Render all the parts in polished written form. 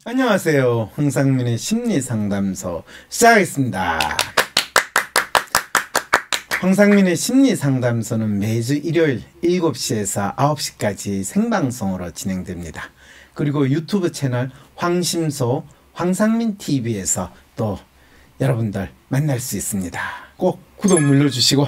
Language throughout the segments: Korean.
안녕하세요. 황상민의 심리상담소 시작하겠습니다. 황상민의 심리상담소는 매주 일요일 7시에서 9시까지 생방송으로 진행됩니다. 그리고 유튜브 채널 황심소 황상민TV에서 또 여러분들 만날 수 있습니다. 꼭 구독 눌러주시고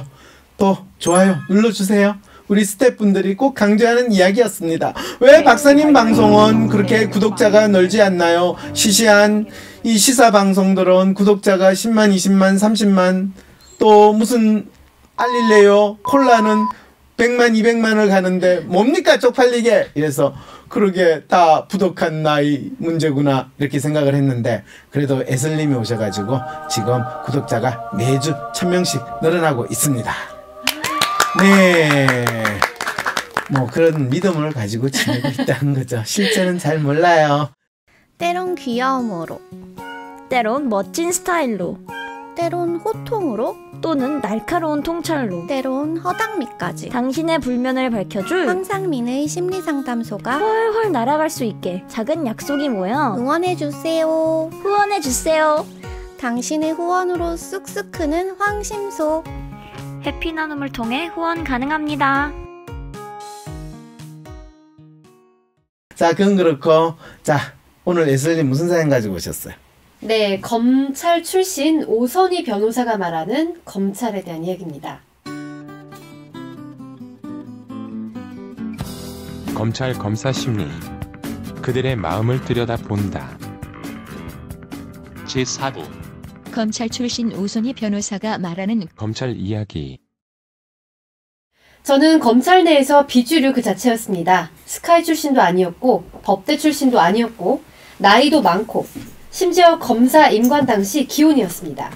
또 좋아요 눌러주세요. 우리 스태프분들이 꼭 강조하는 이야기였습니다. 왜 박사님 방송은 그렇게 구독자가 늘지 않나요? 시시한 이 시사 방송들은 구독자가 10만, 20만, 30만, 또 무슨 알릴레요 콜라는 100만, 200만을 가는데 뭡니까 쪽팔리게. 이래서 그러게 다 부족한 나이 문제구나 이렇게 생각을 했는데, 그래도 애슬님이 오셔가지고 지금 구독자가 매주 1000명씩 늘어나고 있습니다. 네, 뭐 그런 믿음을 가지고 지내고 있다는 거죠. 실제는 잘 몰라요. 때론 귀여움으로, 때론 멋진 스타일로, 때론 호통으로, 또는 날카로운 통찰로, 때론 허당미까지 당신의 불면을 밝혀줄 황상민의 심리상담소가 훨훨 날아갈 수 있게 작은 약속이 모여 응원해주세요. 후원해주세요. 당신의 후원으로 쑥쑥 크는 황심소. 해피 나눔을 통해 후원 가능합니다. 자, 그건 그렇고, 자, 오늘 애슬님 무슨 사연 가지고 오셨어요? 네, 검찰 출신 오선희 변호사가 말하는 검찰에 대한 이야기입니다. 검찰 검사 심리, 그들의 마음을 들여다본다. 제4부 검찰 출신 오선희 변호사가 말하는 검찰 이야기. 저는 검찰 내에서 비주류 그 자체였습니다. 스카이 출신도 아니었고 법대 출신도 아니었고 나이도 많고 심지어 검사 임관 당시 기혼이었습니다.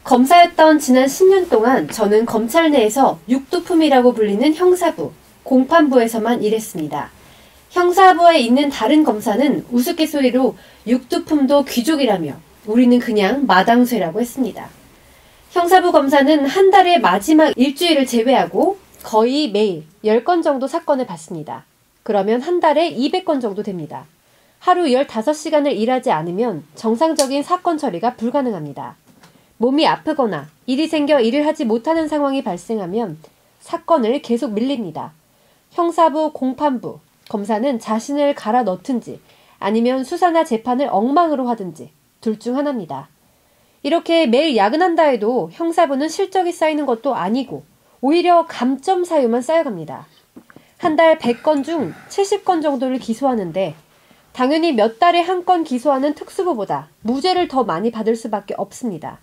검사였던 지난 10년 동안 저는 검찰 내에서 육두품이라고 불리는 형사부, 공판부에서만 일했습니다. 형사부에 있는 다른 검사는 우스갯소리로 육두품도 귀족이라며 우리는 그냥 마당쇠라고 했습니다. 형사부 검사는 한 달의 마지막 일주일을 제외하고 거의 매일 10건 정도 사건을 받습니다. 그러면 한 달에 200건 정도 됩니다. 하루 15시간을 일하지 않으면 정상적인 사건 처리가 불가능합니다. 몸이 아프거나 일이 생겨 일을 하지 못하는 상황이 발생하면 사건을 계속 밀립니다. 형사부, 공판부, 검사는 자신을 갈아 넣든지 아니면 수사나 재판을 엉망으로 하든지 둘 중 하나입니다. 이렇게 매일 야근한다 해도 형사부는 실적이 쌓이는 것도 아니고 오히려 감점 사유만 쌓여갑니다. 한 달 100건 중 70건 정도를 기소하는데 당연히 몇 달에 한 건 기소하는 특수부보다 무죄를 더 많이 받을 수밖에 없습니다.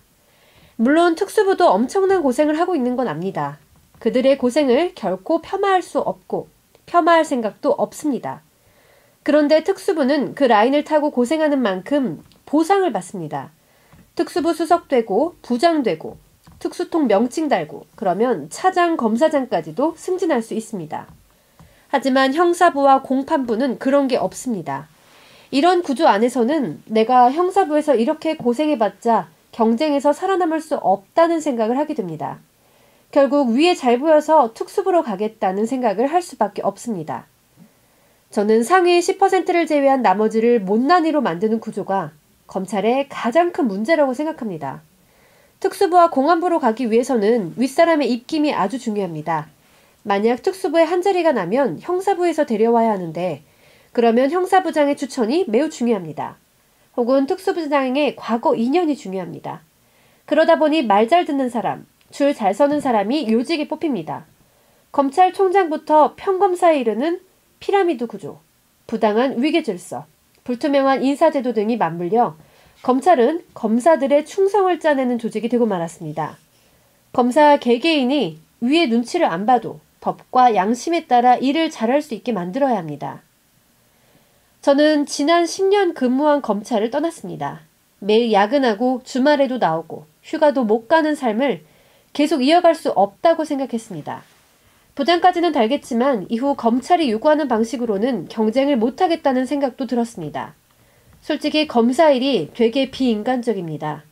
물론 특수부도 엄청난 고생을 하고 있는 건 압니다. 그들의 고생을 결코 폄하할 수 없고 폄하할 생각도 없습니다. 그런데 특수부는 그 라인을 타고 고생하는 만큼 보상을 받습니다. 특수부 수석되고 부장되고 특수통 명칭 달고 그러면 차장, 검사장까지도 승진할 수 있습니다. 하지만 형사부와 공판부는 그런 게 없습니다. 이런 구조 안에서는 내가 형사부에서 이렇게 고생해봤자 경쟁에서 살아남을 수 없다는 생각을 하게 됩니다. 결국 위에 잘 보여서 특수부로 가겠다는 생각을 할 수밖에 없습니다. 저는 상위 10%를 제외한 나머지를 못난이로 만드는 구조가 검찰의 가장 큰 문제라고 생각합니다. 특수부와 공안부로 가기 위해서는 윗사람의 입김이 아주 중요합니다. 만약 특수부에 한 자리가 나면 형사부에서 데려와야 하는데 그러면 형사부장의 추천이 매우 중요합니다. 혹은 특수부장의 과거 인연이 중요합니다. 그러다 보니 말 잘 듣는 사람, 줄 잘 서는 사람이 요직에 뽑힙니다. 검찰총장부터 평검사에 이르는 피라미드 구조, 부당한 위계질서, 불투명한 인사제도 등이 맞물려 검찰은 검사들의 충성을 짜내는 조직이 되고 말았습니다. 검사 개개인이 위의 눈치를 안 봐도 법과 양심에 따라 일을 잘할 수 있게 만들어야 합니다. 저는 지난 10년 근무한 검찰을 떠났습니다. 매일 야근하고 주말에도 나오고 휴가도 못 가는 삶을 계속 이어갈 수 없다고 생각했습니다. 부장까지는 달겠지만 이후 검찰이 요구하는 방식으로는 경쟁을 못하겠다는 생각도 들었습니다. 솔직히 검사 일이 되게 비인간적입니다.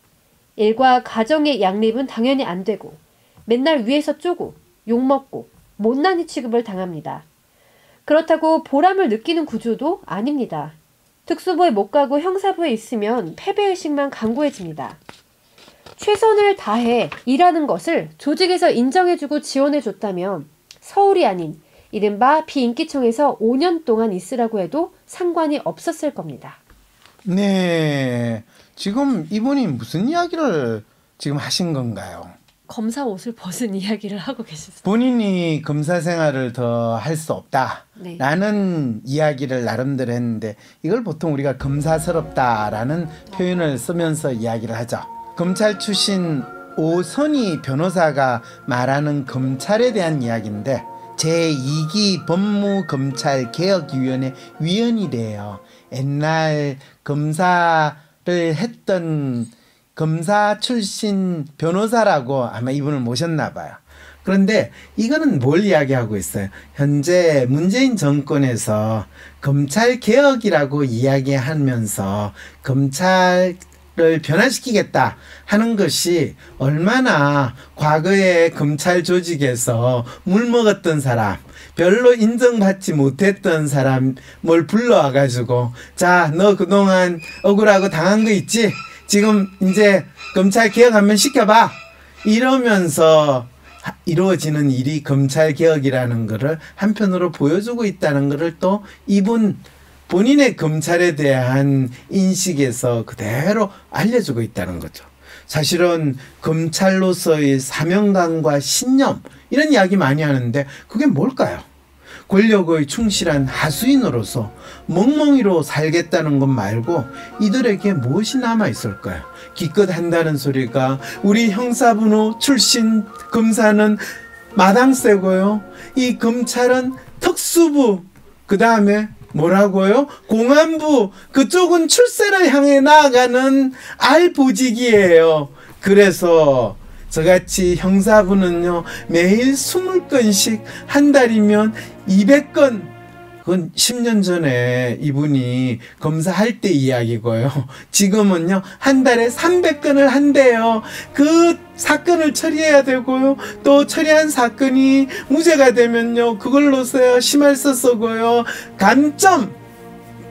일과 가정의 양립은 당연히 안 되고 맨날 위에서 쪼고 욕먹고 못난이 취급을 당합니다. 그렇다고 보람을 느끼는 구조도 아닙니다. 특수부에 못 가고 형사부에 있으면 패배의식만 강고해집니다. 최선을 다해 일하는 것을 조직에서 인정해주고 지원해줬다면 서울이 아닌 이른바 비인기청에서 5년 동안 있으라고 해도 상관이 없었을 겁니다. 네, 지금 이분이 무슨 이야기를 지금 하신 건가요? 검사 옷을 벗은 이야기를 하고 계셨어요. 본인이 검사 생활을 더 할 수 네. 없다라는 이야기를 나름대로 했는데 이걸 보통 우리가 검사스럽다라는 표현을 쓰면서 이야기를 하죠. 검찰 출신 오선희 변호사가 말하는 검찰에 대한 이야기인데 제2기 법무검찰개혁위원회 위원이래요. 옛날 검사를 했던 검사 출신 변호사라고 아마 이분을 모셨나 봐요. 그런데 이거는 뭘 이야기하고 있어요? 현재 문재인 정권에서 검찰개혁이라고 이야기하면서 검찰을 변화시키겠다 하는 것이 얼마나 과거에 검찰 조직에서 물먹었던 사람, 별로 인정받지 못했던 사람을 불러와가지고 자, 너 그동안 억울하고 당한 거 있지? 지금 이제 검찰 개혁 한번 시켜봐. 이러면서 이루어지는 일이 검찰 개혁이라는 거를 한편으로 보여주고 있다는 거를 또 이분 본인의 검찰에 대한 인식에서 그대로 알려주고 있다는 거죠. 사실은 검찰로서의 사명감과 신념 이런 이야기 많이 하는데 그게 뭘까요? 권력의 충실한 하수인으로서 멍멍이로 살겠다는 것 말고 이들에게 무엇이 남아있을까요? 기껏 한다는 소리가 우리 형사부노 출신 검사는 마당새고요. 이 검찰은 특수부, 그 다음에 뭐라고요? 공안부, 그쪽은 출세를 향해 나아가는 알보직이에요. 그래서 저같이 형사부는요 매일 20건씩 한 달이면 200건, 그건 10년 전에 이분이 검사할 때 이야기고요. 지금은요 한 달에 300건을 한대요. 그 사건을 처리해야 되고요. 또 처리한 사건이 무죄가 되면요 그걸로서요 심할서 쓰고요. 감점,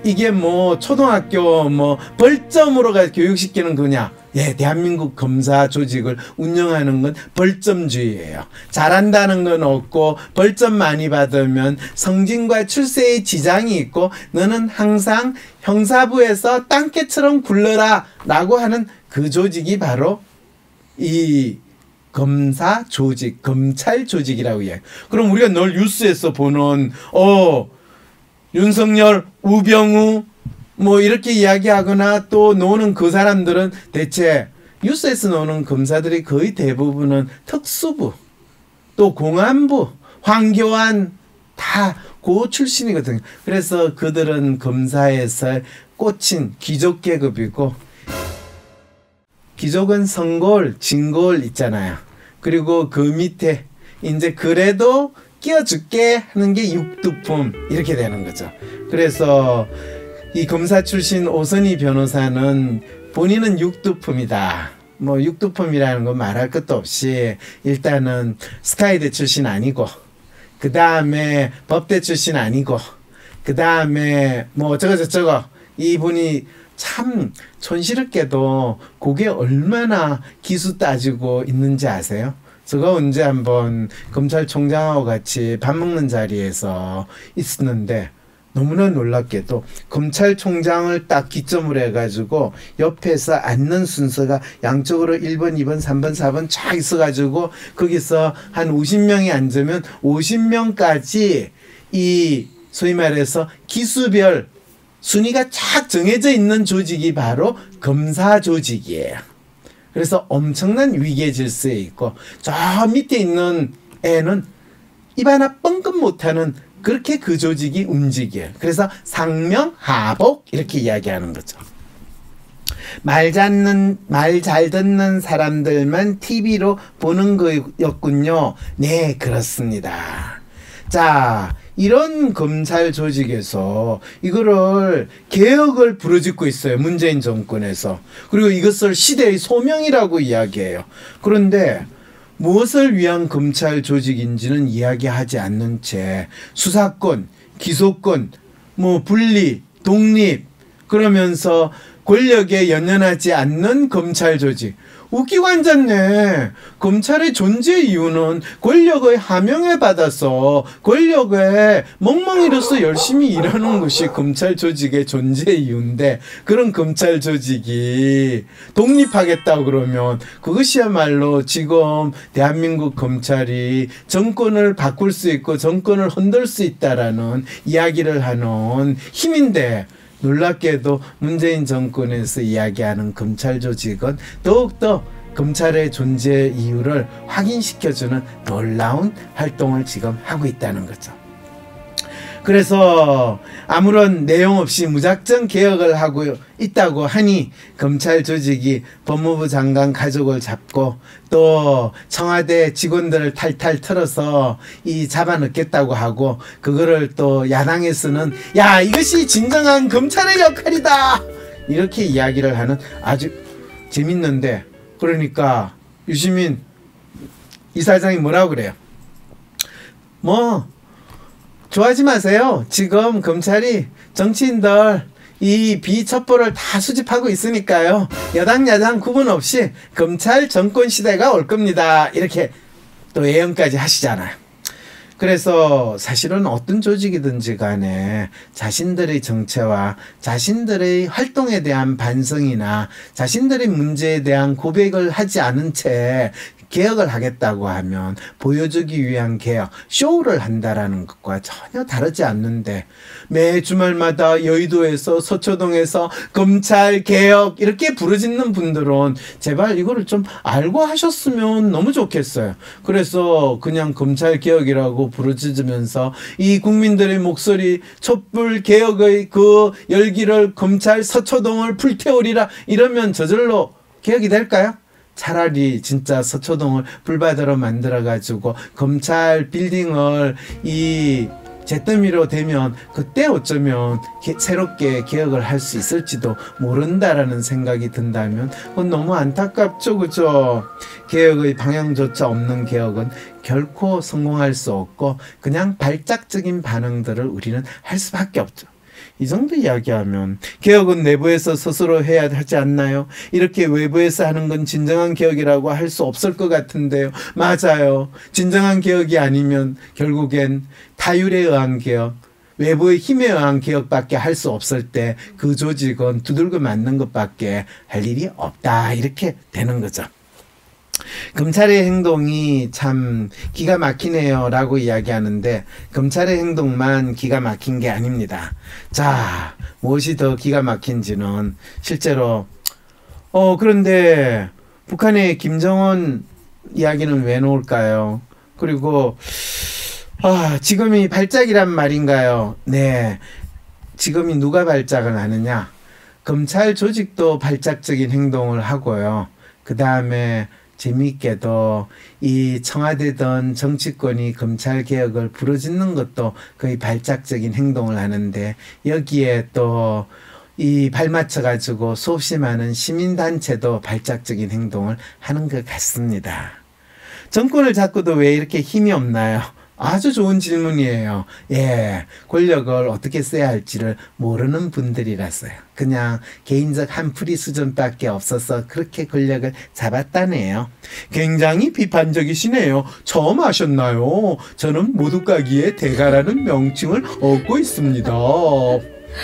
이게 뭐 초등학교 뭐 벌점으로 가 교육시키는 거냐? 예, 대한민국 검사 조직을 운영하는 건 벌점주의예요. 잘한다는 건 없고 벌점 많이 받으면 성진과 출세에 지장이 있고 너는 항상 형사부에서 땅개처럼 굴러라 라고 하는 그 조직이 바로 이 검사 조직, 검찰 조직이라고 해요. 그럼 우리가 늘 뉴스에서 보는 윤석열, 우병우 뭐 이렇게 이야기하거나 또 노는 그 사람들은 대체 뉴스에서 노는 검사들이 거의 대부분은 특수부, 또 공안부, 황교안 다 고 출신이거든요. 그래서 그들은 검사에서 꽂힌 귀족 계급이고, 귀족은 성골, 진골 있잖아요. 그리고 그 밑에 이제 그래도 끼워줄게 하는 게 육두품 이렇게 되는 거죠. 그래서 이 검사 출신 오선희 변호사는 본인은 육두품이다. 뭐 육두품이라는 건 말할 것도 없이 일단은 스카이대 출신 아니고, 그 다음에 법대 출신 아니고, 그 다음에 뭐 어쩌고저쩌고, 이분이 참 촌스럽게도 그게 얼마나 기수 따지고 있는지 아세요? 제가 언제 한번 검찰총장하고 같이 밥 먹는 자리에서 있었는데 너무나 놀랍게도 검찰총장을 딱 기점으로 해가지고 옆에서 앉는 순서가 양쪽으로 1번, 2번, 3번, 4번 쫙 있어가지고 거기서 한 50명이 앉으면 50명까지 이 소위 말해서 기수별 순위가 쫙 정해져 있는 조직이 바로 검사 조직이에요. 그래서 엄청난 위계 질서에 있고 저 밑에 있는 애는 입 하나 뻥끗 못하는 그렇게 그 조직이 움직여요. 그래서 상명하복 이렇게 이야기하는 거죠. 말 잘 듣는 사람들만 TV로 보는 거였군요. 네, 그렇습니다. 자, 이런 검찰 조직에서 이거를 개혁을 부르짖고 있어요. 문재인 정권에서. 그리고 이것을 시대의 소명이라고 이야기해요. 그런데 무엇을 위한 검찰 조직인지는 이야기하지 않는 채 수사권, 기소권, 뭐 분리, 독립, 그러면서 권력에 연연하지 않는 검찰 조직. 웃기고 앉았네. 검찰의 존재 이유는 권력의 하명에 받아서 권력의 멍멍이로서 열심히 일하는 것이 검찰 조직의 존재 이유인데, 그런 검찰 조직이 독립하겠다고 그러면 그것이야말로 지금 대한민국 검찰이 정권을 바꿀 수 있고 정권을 흔들 수 있다라는 이야기를 하는 힘인데, 놀랍게도 문재인 정권에서 이야기하는 검찰 조직은 더욱더 검찰의 존재 이유를 확인시켜주는 놀라운 활동을 지금 하고 있다는 거죠. 그래서 아무런 내용 없이 무작정 개혁을 하고 있다고 하니 검찰 조직이 법무부 장관 가족을 잡고 또 청와대 직원들을 탈탈 털어서 잡아넣겠다고 하고, 그거를 또 야당에서는 야, 이것이 진정한 검찰의 역할이다, 이렇게 이야기를 하는 아주 재밌는데, 그러니까 유시민 이사장이 뭐라고 그래요? 뭐 좋아하지 마세요. 지금 검찰이 정치인들 이 비첩보를 다 수집하고 있으니까요. 여당 야당 구분 없이 검찰 정권 시대가 올 겁니다. 이렇게 또 예언까지 하시잖아요. 그래서 사실은 어떤 조직이든지 간에 자신들의 정체와 자신들의 활동에 대한 반성이나 자신들의 문제에 대한 고백을 하지 않은 채 개혁을 하겠다고 하면 보여주기 위한 개혁, 쇼를 한다라는 것과 전혀 다르지 않는데, 매 주말마다 여의도에서 서초동에서 검찰 개혁 이렇게 부르짖는 분들은 제발 이거를 좀 알고 하셨으면 너무 좋겠어요. 그래서 그냥 검찰 개혁이라고 부르짖으면서 이 국민들의 목소리, 촛불 개혁의 그 열기를 검찰 서초동을 불태우리라 이러면 저절로 개혁이 될까요? 차라리 진짜 서초동을 불바다로 만들어가지고 검찰 빌딩을 잿더미로 되면 그때 어쩌면 새롭게 개혁을 할 수 있을지도 모른다라는 생각이 든다면 그건 너무 안타깝죠, 그죠? 개혁의 방향조차 없는 개혁은 결코 성공할 수 없고 그냥 발작적인 반응들을 우리는 할 수밖에 없죠. 이 정도 이야기하면 개혁은 내부에서 스스로 해야 하지 않나요? 이렇게 외부에서 하는 건 진정한 개혁이라고 할 수 없을 것 같은데요. 맞아요. 진정한 개혁이 아니면 결국엔 타율에 의한 개혁, 외부의 힘에 의한 개혁밖에 할 수 없을 때 그 조직은 두들겨 맞는 것밖에 할 일이 없다, 이렇게 되는 거죠. 검찰의 행동이 참 기가 막히네요 라고 이야기하는데, 검찰의 행동만 기가 막힌 게 아닙니다. 자, 무엇이 더 기가 막힌지는 실제로 그런데 북한의 김정은 이야기는 왜 나올까요? 그리고 지금이 발작이란 말인가요? 네, 지금이 누가 발작을 하느냐? 검찰 조직도 발작적인 행동을 하고요. 그 다음에 재미있게도 이 청와대든 정치권이 검찰 개혁을 부르짖는 것도 거의 발작적인 행동을 하는데, 여기에 또 이 발맞춰 가지고 수없이 많은 시민단체도 발작적인 행동을 하는 것 같습니다. 정권을 잡고도 왜 이렇게 힘이 없나요? 아주 좋은 질문이에요. 예, 권력을 어떻게 써야 할지를 모르는 분들이라서요. 그냥 개인적 한풀이 수준밖에 없어서 그렇게 권력을 잡았다네요. 굉장히 비판적이시네요. 처음 아셨나요? 저는 모두가기의 대가라는 명칭을 얻고 있습니다.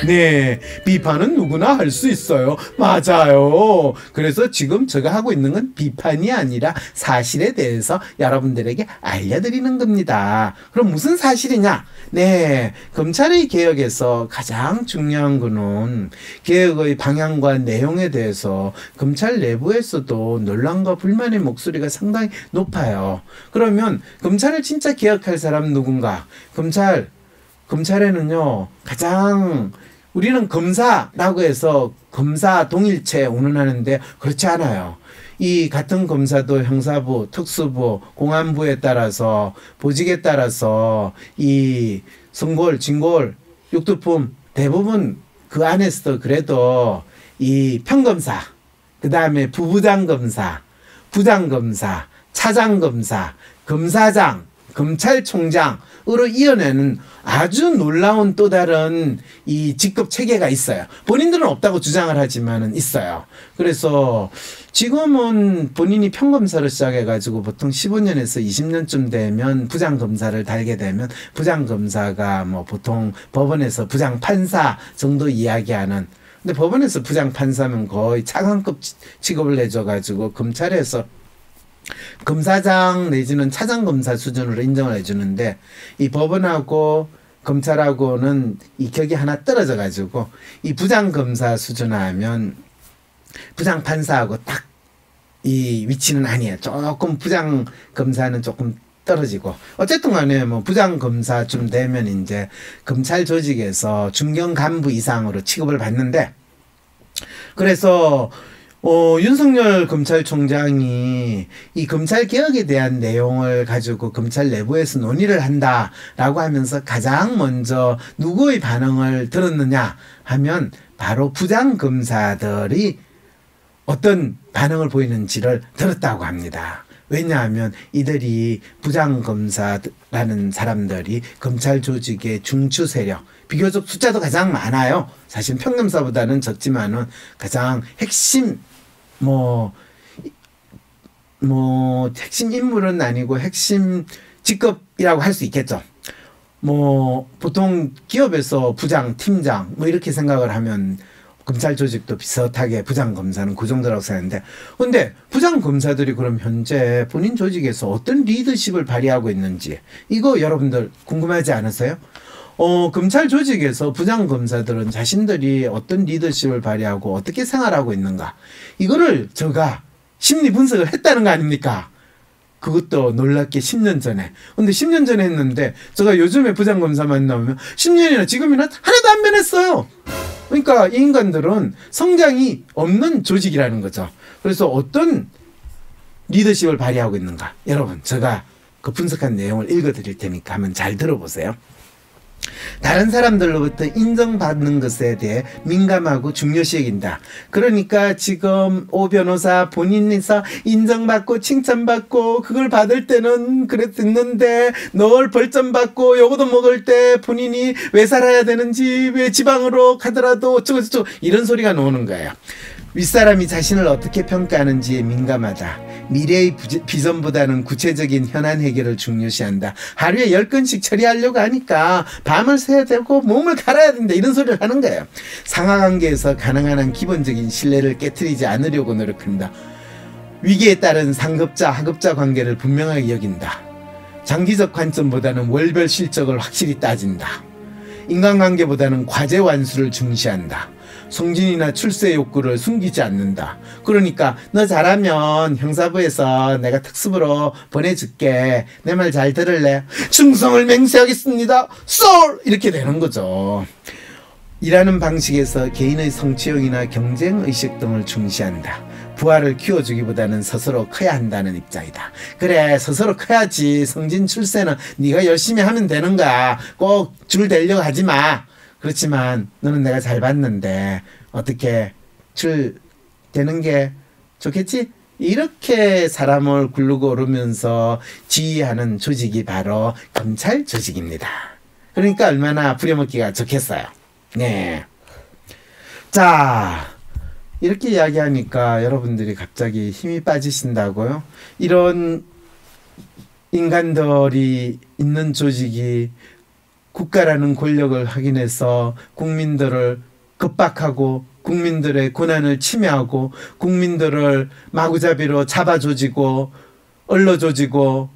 네, 비판은 누구나 할 수 있어요. 맞아요. 그래서 지금 제가 하고 있는 건 비판이 아니라 사실에 대해서 여러분들에게 알려드리는 겁니다. 그럼 무슨 사실이냐? 네, 검찰의 개혁에서 가장 중요한 거는 개혁의 방향과 내용에 대해서 검찰 내부에서도 논란과 불만의 목소리가 상당히 높아요. 그러면 검찰을 진짜 개혁할 사람 누군가? 검찰에는요, 가장 우리는 검사라고 해서 검사 동일체 운운하는데 그렇지 않아요. 이 같은 검사도 형사부, 특수부, 공안부에 따라서 보직에 따라서 이 성골, 진골, 육두품 대부분 그 안에서도 그래도 이 평검사, 그 다음에 부부장검사, 부장검사, 차장검사, 검사장, 검찰총장 이어내는 아주 놀라운 또 다른 이 직급 체계가 있어요. 본인들은 없다고 주장을 하지만은 있어요. 그래서 지금은 본인이 평검사를 시작해가지고 보통 15년에서 20년쯤 되면 부장검사를 달게 되면 부장검사가 뭐 보통 법원에서 부장판사 정도 이야기하는, 근데 법원에서 부장판사면 거의 차관급 취급을 해줘가지고 검찰에서 검사장 내지는 차장검사 수준으로 인정을 해주는데, 이 법원하고 검찰하고는 이 격이 하나 떨어져 가지고 이 부장검사 수준 하면 부장판사하고 딱 이 위치는 아니에요. 조금 부장검사는 조금 떨어지고, 어쨌든 간에 뭐 부장검사쯤 되면 이제 검찰 조직에서 중견 간부 이상으로 취급을 받는데, 그래서 윤석열 검찰총장이 이 검찰 개혁에 대한 내용을 가지고 검찰 내부에서 논의를 한다라고 하면서 가장 먼저 누구의 반응을 들었느냐 하면 바로 부장검사들이 어떤 반응을 보이는지를 들었다고 합니다. 왜냐하면 이들이 부장검사라는 사람들이 검찰 조직의 중추 세력, 비교적 숫자도 가장 많아요. 사실 평검사보다는 적지만은 가장 핵심 핵심 인물은 아니고 핵심 직급이라고 할 수 있겠죠. 보통 기업에서 부장, 팀장 이렇게 생각을 하면 검찰 조직도 비슷하게 부장검사는 그 정도라고 생각하는데, 근데 부장검사들이 그럼 현재 본인 조직에서 어떤 리더십을 발휘하고 있는지 이거 여러분들 궁금하지 않으세요? 검찰 조직에서 부장검사들은 자신들이 어떤 리더십을 발휘하고 어떻게 생활하고 있는가, 이거를 제가 심리 분석을 했다는 거 아닙니까? 그것도 놀랍게 10년 전에. 근데 10년 전에 했는데 제가 요즘에 부장검사만 나오면 10년이나 지금이나 하나도 안 변했어요. 그러니까 이 인간들은 성장이 없는 조직이라는 거죠. 그래서 어떤 리더십을 발휘하고 있는가, 여러분 제가 그 분석한 내용을 읽어드릴 테니까 한번 잘 들어보세요. 다른 사람들로부터 인정받는 것에 대해 민감하고 중요시 여긴다. 그러니까 지금 오 변호사 본인에서 인정받고 칭찬받고 그걸 받을 때는 그래 듣는데, 널 벌점 받고 요거도 먹을 때 본인이 왜 살아야 되는지, 왜 지방으로 가더라도 어쩌고저쩌고 이런 소리가 나오는 거예요. 윗사람이 자신을 어떻게 평가하는지에 민감하다. 미래의 비전보다는 구체적인 현안 해결을 중요시한다. 하루에 10건씩 처리하려고 하니까 밤을 새야 되고 몸을 갈아야 된다, 이런 소리를 하는 거예요. 상하관계에서 가능한 한 기본적인 신뢰를 깨트리지 않으려고 노력한다. 위기에 따른 상급자 하급자 관계를 분명하게 여긴다. 장기적 관점보다는 월별 실적을 확실히 따진다. 인간관계보다는 과제 완수를 중시한다. 송진이나 출세 욕구를 숨기지 않는다. 그러니까 너 잘하면 형사부에서 내가 특수부로 보내줄게. 내 말 잘 들을래? 충성을 맹세하겠습니다. 쏠! 이렇게 되는 거죠. 일하는 방식에서 개인의 성취욕이나 경쟁의식 등을 중시한다. 부하를 키워주기보다는 스스로 커야 한다는 입장이다. 그래, 스스로 커야지. 성진 출세는 네가 열심히 하면 되는 거야. 꼭 줄 대려고 하지 마. 그렇지만 너는 내가 잘 봤는데 어떻게 줄 되는 게 좋겠지? 이렇게 사람을 굴르고 오르면서 지휘하는 조직이 바로 검찰 조직입니다. 그러니까 얼마나 부려먹기가 좋겠어요. 네. 자, 이렇게 이야기하니까 여러분들이 갑자기 힘이 빠지신다고요? 이런 인간들이 있는 조직이 국가라는 권력을 확인해서 국민들을 겁박하고 국민들의 권한을 침해하고 국민들을 마구잡이로 잡아조지고 얼러조지고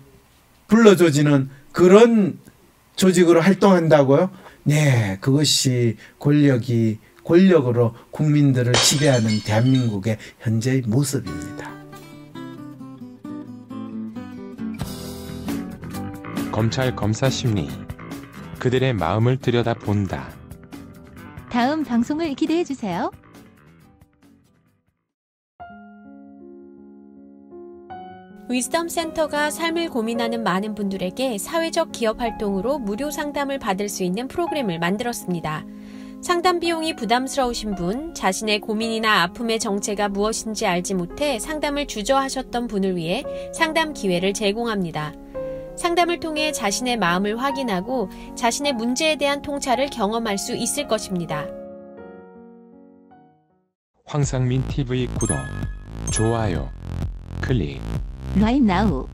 불러조지는 그런 조직으로 활동한다고요? 네, 그것이 권력으로 국민들을 지배하는 대한민국의 현재의 모습입니다. 검찰 검사 심리. 그들의 마음을 들여다본다. 다음 방송을 기대해 주세요. 위즈덤 센터가 삶을 고민하는 많은 분들에게 사회적 기업 활동으로 무료 상담을 받을 수 있는 프로그램을 만들었습니다. 상담 비용이 부담스러우신 분, 자신의 고민이나 아픔의 정체가 무엇인지 알지 못해 상담을 주저하셨던 분을 위해 상담 기회를 제공합니다. 상담을 통해 자신의 마음을 확인하고 자신의 문제에 대한 통찰을 경험할 수 있을 것입니다. 황상민 TV 구독, 좋아요, 클릭. Right now.